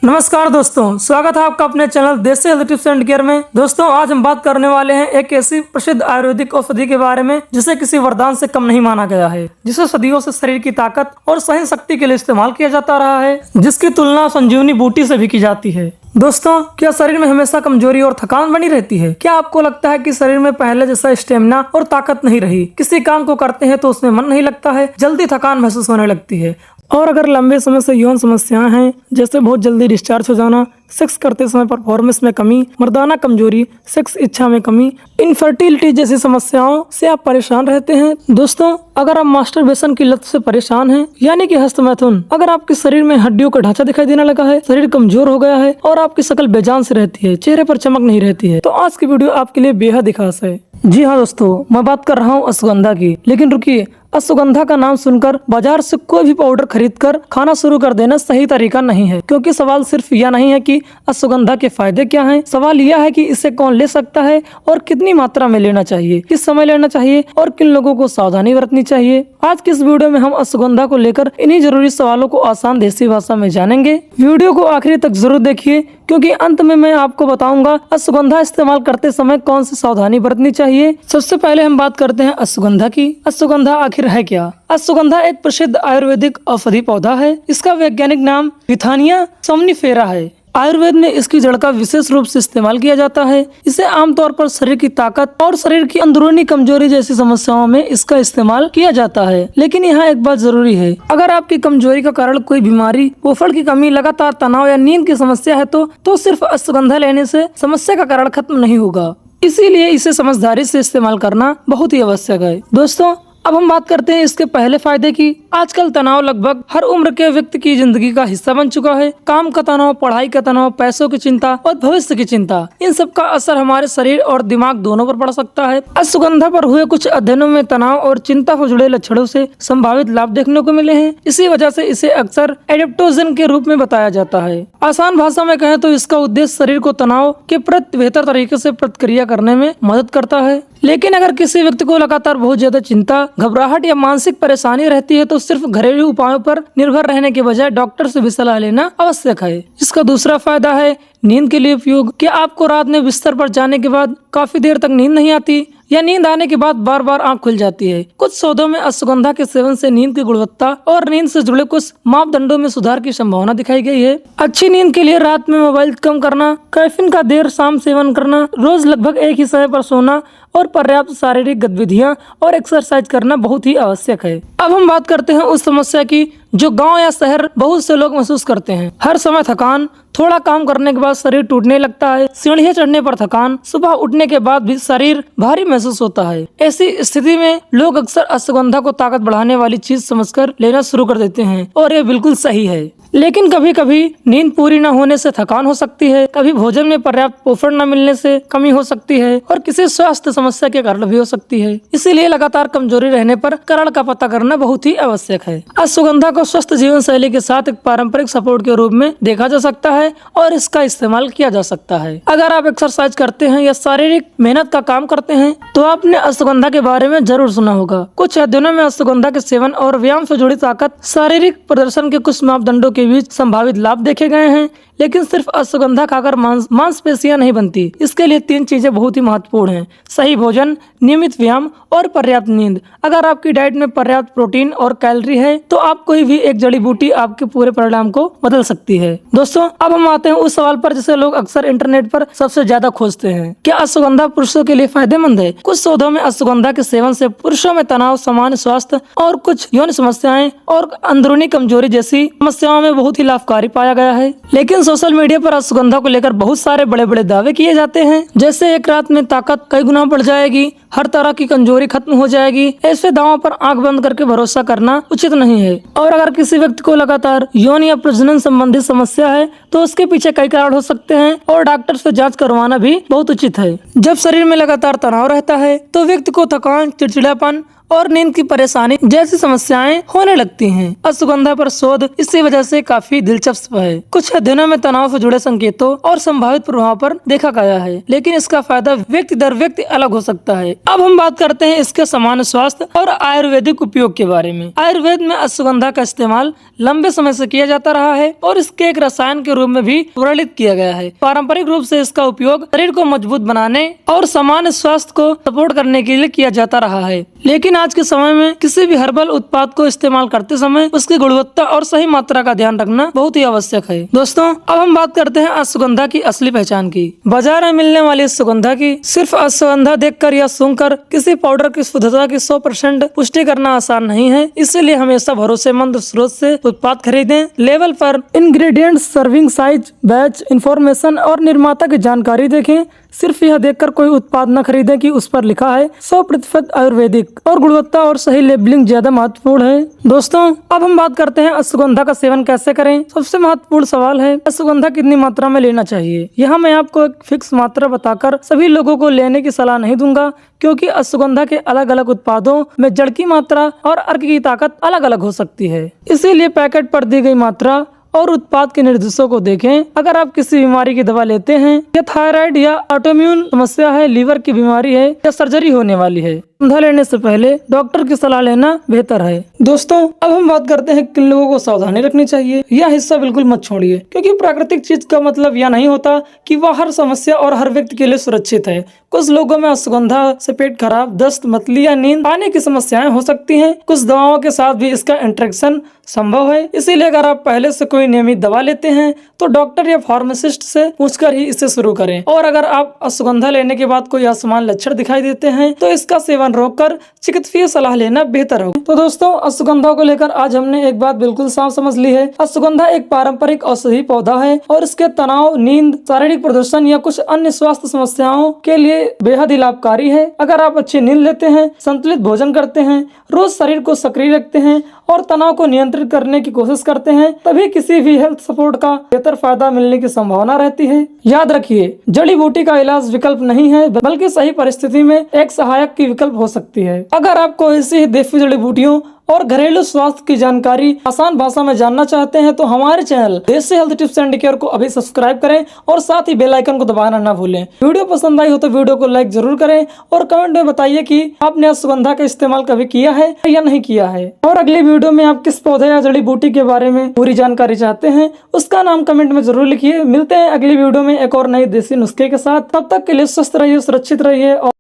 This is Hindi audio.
नमस्कार दोस्तों, स्वागत है आपका अपने चैनल देसी हेल्थ टिप्स एंड केयर में। दोस्तों, आज हम बात करने वाले हैं एक ऐसी प्रसिद्ध आयुर्वेदिक औषधि के बारे में जिसे किसी वरदान से कम नहीं माना गया है, जिसे सदियों से शरीर की ताकत और सहन शक्ति के लिए इस्तेमाल किया जाता रहा है, जिसकी तुलना संजीवनी बूटी से भी की जाती है। दोस्तों, क्या शरीर में हमेशा कमजोरी और थकान बनी रहती है? क्या आपको लगता है कि शरीर में पहले जैसा स्टेमिना और ताकत नहीं रही? किसी काम को करते हैं तो उसमें मन नहीं लगता है, जल्दी थकान महसूस होने लगती है। और अगर लंबे समय से यौन समस्याएं हैं, जैसे बहुत जल्दी डिस्चार्ज हो जाना, सेक्स करते समय परफॉर्मेंस में कमी, मर्दाना कमजोरी, सेक्स इच्छा में कमी, इनफर्टिलिटी जैसी समस्याओं से आप परेशान रहते हैं। दोस्तों, अगर आप मास्टरबेशन की लत से परेशान हैं, यानी कि हस्तमैथुन, अगर आपके शरीर में हड्डियों का ढांचा दिखाई देने लगा है, शरीर कमजोर हो गया है और आपकी शक्ल बेजान से रहती है, चेहरे पर चमक नहीं रहती है, तो आज की वीडियो आपके लिए बेहद खास है। जी हाँ दोस्तों, मैं बात कर रहा हूँ अश्वगंधा की। लेकिन रुकिए, अश्वगंधा का नाम सुनकर बाजार से कोई भी पाउडर खरीदकर खाना शुरू कर देना सही तरीका नहीं है, क्योंकि सवाल सिर्फ यह नहीं है कि अश्वगंधा के फायदे क्या हैं। सवाल यह है कि इसे कौन ले सकता है और कितनी मात्रा में लेना चाहिए, किस समय लेना चाहिए और किन लोगों को सावधानी बरतनी चाहिए। आज की इस वीडियो में हम अश्वगंधा को लेकर इन्हीं जरूरी सवालों को आसान देसी भाषा में जानेंगे। वीडियो को आखिरी तक जरूर देखिए, क्योंकि अंत में मैं आपको बताऊंगा अश्वगंधा इस्तेमाल करते समय कौन सी सावधानी बरतनी चाहिए। सबसे पहले हम बात करते हैं अश्वगंधा की। अश्वगंधा आखिर है क्या? अश्वगंधा एक प्रसिद्ध आयुर्वेदिक औषधि पौधा है। इसका वैज्ञानिक नाम विथानिया सोमनिफेरा है। आयुर्वेद में इसकी जड़ का विशेष रूप से इस्तेमाल किया जाता है। इसे आमतौर पर शरीर की ताकत और शरीर की अंदरूनी कमजोरी जैसी समस्याओं में इसका इस्तेमाल किया जाता है। लेकिन यहाँ एक बात जरूरी है, अगर आपकी कमजोरी का कारण कोई बीमारी, पोषण की कमी, लगातार तनाव या नींद की समस्या है तो सिर्फ अश्वगंधा लेने से समस्या का कारण खत्म नहीं होगा। इसीलिए इसे समझदारी से इस्तेमाल करना बहुत ही आवश्यक है। दोस्तों, अब हम बात करते हैं इसके पहले फायदे की। आजकल तनाव लगभग हर उम्र के व्यक्ति की जिंदगी का हिस्सा बन चुका है। काम का तनाव, पढ़ाई का तनाव, पैसों की चिंता और भविष्य की चिंता, इन सब का असर हमारे शरीर और दिमाग दोनों पर पड़ सकता है। अश्वगंधा पर हुए कुछ अध्ययनों में तनाव और चिंता से जुड़े लक्षणों से संभावित लाभ देखने को मिले हैं। इसी वजह से इसे अक्सर एडेप्टोजन के रूप में बताया जाता है। आसान भाषा में कहें तो इसका उद्देश्य शरीर को तनाव के प्रति बेहतर तरीके से प्रतिक्रिया करने में मदद करता है। लेकिन अगर किसी व्यक्ति को लगातार बहुत ज्यादा चिंता, घबराहट या मानसिक परेशानी रहती है तो सिर्फ घरेलू उपायों पर निर्भर रहने के बजाय डॉक्टर से भी सलाह लेना आवश्यक है। इसका दूसरा फायदा है नींद के लिए उपयोग। क्या आपको रात में बिस्तर पर जाने के बाद काफी देर तक नींद नहीं आती या नींद आने के बाद बार बार आंख खुल जाती है? कुछ शोधों में अश्वगंधा के सेवन से नींद की गुणवत्ता और नींद से जुड़े कुछ मापदंडों में सुधार की संभावना दिखाई गई है। अच्छी नींद के लिए रात में मोबाइल कम करना, कैफीन का देर शाम सेवन करना, रोज लगभग एक ही समय पर सोना और पर्याप्त शारीरिक गतिविधियां और एक्सरसाइज करना बहुत ही आवश्यक है। अब हम बात करते हैं उस समस्या की जो गांव या शहर बहुत से लोग महसूस करते हैं। हर समय थकान, थोड़ा काम करने के बाद शरीर टूटने लगता है, सीढ़ियां चढ़ने पर थकान, सुबह उठने के बाद भी शरीर भारी महसूस होता है। ऐसी स्थिति में लोग अक्सर अश्वगंधा को ताकत बढ़ाने वाली चीज समझकर लेना शुरू कर देते हैं और ये बिल्कुल सही है। लेकिन कभी कभी नींद पूरी न होने से थकान हो सकती है, कभी भोजन में पर्याप्त पोषण न मिलने से कमी हो सकती है और किसी स्वास्थ्य समस्या के कारण भी हो सकती है। इसीलिए लगातार कमजोरी रहने पर कारण का पता करना बहुत ही आवश्यक है। अश्वगंधा को स्वस्थ जीवन शैली के साथ एक पारंपरिक सपोर्ट के रूप में देखा जा सकता है और इसका इस्तेमाल किया जा सकता है। अगर आप एक्सरसाइज करते हैं या शारीरिक मेहनत का काम करते हैं तो आपने अश्वगंधा के बारे में जरूर सुना होगा। कुछ अध्ययनों में अश्वगंधा के सेवन और व्यायाम से जुड़ी ताकत, शारीरिक प्रदर्शन के कुछ मापदंडों के बीच संभावित लाभ देखे गए हैं। लेकिन सिर्फ अश्वगंधा खाकर मांसपेशियां नहीं बनती। इसके लिए 3 चीजें बहुत ही महत्वपूर्ण हैं: सही भोजन, नियमित व्यायाम और पर्याप्त नींद। अगर आपकी डाइट में पर्याप्त प्रोटीन और कैलोरी है तो आप कोई भी एक जड़ी बूटी आपके पूरे परिणाम को बदल सकती है। दोस्तों, अब हम आते हैं उस सवाल पर जिसे लोग अक्सर इंटरनेट पर सबसे ज्यादा खोजते हैं। क्या अश्वगंधा पुरुषों के लिए फायदेमंद है? कुछ शोधों में अश्वगंधा के सेवन से पुरुषों में तनाव, सामान्य स्वास्थ्य और कुछ यौन समस्याएं और अंदरूनी कमजोरी जैसी समस्याओं में बहुत ही लाभकारी पाया गया है। लेकिन सोशल मीडिया पर अश्वगंधा को लेकर बहुत सारे बड़े बड़े दावे किए जाते हैं, जैसे एक रात में ताकत कई गुना बढ़ जाएगी, हर तरह की कमजोरी खत्म हो जाएगी। ऐसे दावों पर आंख बंद करके भरोसा करना उचित नहीं है। और अगर किसी व्यक्ति को लगातार यौन या प्रजनन संबंधी समस्या है तो उसके पीछे कई कारण हो सकते हैं और डॉक्टर से जांच करवाना भी बहुत उचित है। जब शरीर में लगातार तनाव रहता है तो व्यक्ति को थकान, चिड़चिड़ापन और नींद की परेशानी जैसी समस्याएं होने लगती हैं। अश्वगंधा पर शोध इसी वजह से काफी दिलचस्प है। कुछ अध्ययनों में तनाव से जुड़े संकेतों और संभावित प्रभाव पर देखा गया है, लेकिन इसका फायदा व्यक्ति दर व्यक्ति अलग हो सकता है। अब हम बात करते हैं इसके सामान्य स्वास्थ्य और आयुर्वेदिक उपयोग के बारे में। आयुर्वेद में अश्वगंधा का इस्तेमाल लंबे समय से किया जाता रहा है और इसके एक रसायन के रूप में भी वर्णित किया गया है। पारंपरिक रूप से इसका उपयोग शरीर को मजबूत बनाने और सामान्य स्वास्थ्य को सपोर्ट करने के लिए किया जाता रहा है, लेकिन आज के समय में किसी भी हर्बल उत्पाद को इस्तेमाल करते समय उसकी गुणवत्ता और सही मात्रा का ध्यान रखना बहुत ही आवश्यक है। दोस्तों, अब हम बात करते हैं अश्वगंधा की असली पहचान की। बाजार में मिलने वाली अश्वगंधा की सिर्फ अश्वगंधा देखकर या सूंघकर किसी पाउडर की शुद्धता की 100% पुष्टि करना आसान नहीं है, इसलिए हमेशा भरोसेमंद स्रोत से उत्पाद खरीदें। लेवल पर ingredients, serving size, batch information और निर्माता की जानकारी देखें। सिर्फ यह देखकर कोई उत्पाद न खरीदें कि उस पर लिखा है 100% आयुर्वेदिक। और गुणवत्ता और सही लेबलिंग ज्यादा महत्वपूर्ण है। दोस्तों, अब हम बात करते हैं अश्वगंधा का सेवन कैसे करें। सबसे महत्वपूर्ण सवाल है अश्वगंधा कितनी मात्रा में लेना चाहिए। यहाँ मैं आपको एक फिक्स मात्रा बताकर सभी लोगों को लेने की सलाह नहीं दूंगा, क्योंकि अश्वगंधा के अलग अलग उत्पादों में जड़ की मात्रा और अर्क की ताकत अलग अलग हो सकती है। इसीलिए पैकेट पर दी गई मात्रा और उत्पाद के निर्देशों को देखें। अगर आप किसी बीमारी की दवा लेते हैं, या थायराइड या ऑटोइम्यून समस्या है, लीवर की बीमारी है या सर्जरी होने वाली है, अश्वगंधा लेने से पहले डॉक्टर की सलाह लेना बेहतर है। दोस्तों, अब हम बात करते हैं किन लोगों को सावधानी रखनी चाहिए। यह हिस्सा बिल्कुल मत छोड़िए, क्योंकि प्राकृतिक चीज का मतलब यह नहीं होता कि वह हर समस्या और हर व्यक्ति के लिए सुरक्षित है। कुछ लोगों में अश्वगंधा से पेट खराब, दस्त, मतली या नींद आने की समस्याएं हो सकती हैं। कुछ दवाओं के साथ भी इसका इंटरेक्शन संभव है। इसीलिए अगर आप पहले से कोई नियमित दवा लेते हैं तो डॉक्टर या फार्मासिस्ट से पूछकर ही इसे शुरू करें। और अगर आप अश्वगंधा लेने के बाद कोई असामान्य लक्षण दिखाई देते हैं तो इसका सेवन रोककर चिकित्सकीय सलाह लेना बेहतर होगा। तो दोस्तों, अश्वगंधा को लेकर आज हमने एक बात बिल्कुल साफ समझ ली है। अश्वगंधा एक पारंपरिक औषधि पौधा है और इसके तनाव, नींद, शारीरिक प्रदर्शन या कुछ अन्य स्वास्थ्य समस्याओं के लिए बेहद ही लाभकारी है। अगर आप अच्छी नींद लेते हैं, संतुलित भोजन करते हैं, रोज शरीर को सक्रिय रखते हैं और तनाव को नियंत्रित करने की कोशिश करते हैं, तभी किसी भी हेल्थ सपोर्ट का बेहतर फायदा मिलने की संभावना रहती है। याद रखिए, जड़ी बूटी का इलाज विकल्प नहीं है, बल्कि सही परिस्थिति में एक सहायक की विकल्प हो सकती है। अगर आपको ऐसी ही देसी जड़ी बूटियों और घरेलू स्वास्थ्य की जानकारी आसान भाषा में जानना चाहते हैं तो हमारे चैनल देसी हेल्थ टिप्स एंड केयर को अभी सब्सक्राइब करें और साथ ही बेल आइकन को दबाना ना भूलें। वीडियो पसंद आई हो तो वीडियो को लाइक जरूर करें और कमेंट में बताइए कि आपने अश्वगंधा का इस्तेमाल कभी किया है या नहीं किया है। और अगली वीडियो में आप किस पौधे या जड़ी बूटी के बारे में पूरी जानकारी चाहते हैं, उसका नाम कमेंट में जरूर लिखिए। मिलते हैं अगली वीडियो में एक और नई देसी नुस्खे के साथ। तब तक के लिए स्वस्थ रहिए, सुरक्षित रहिए और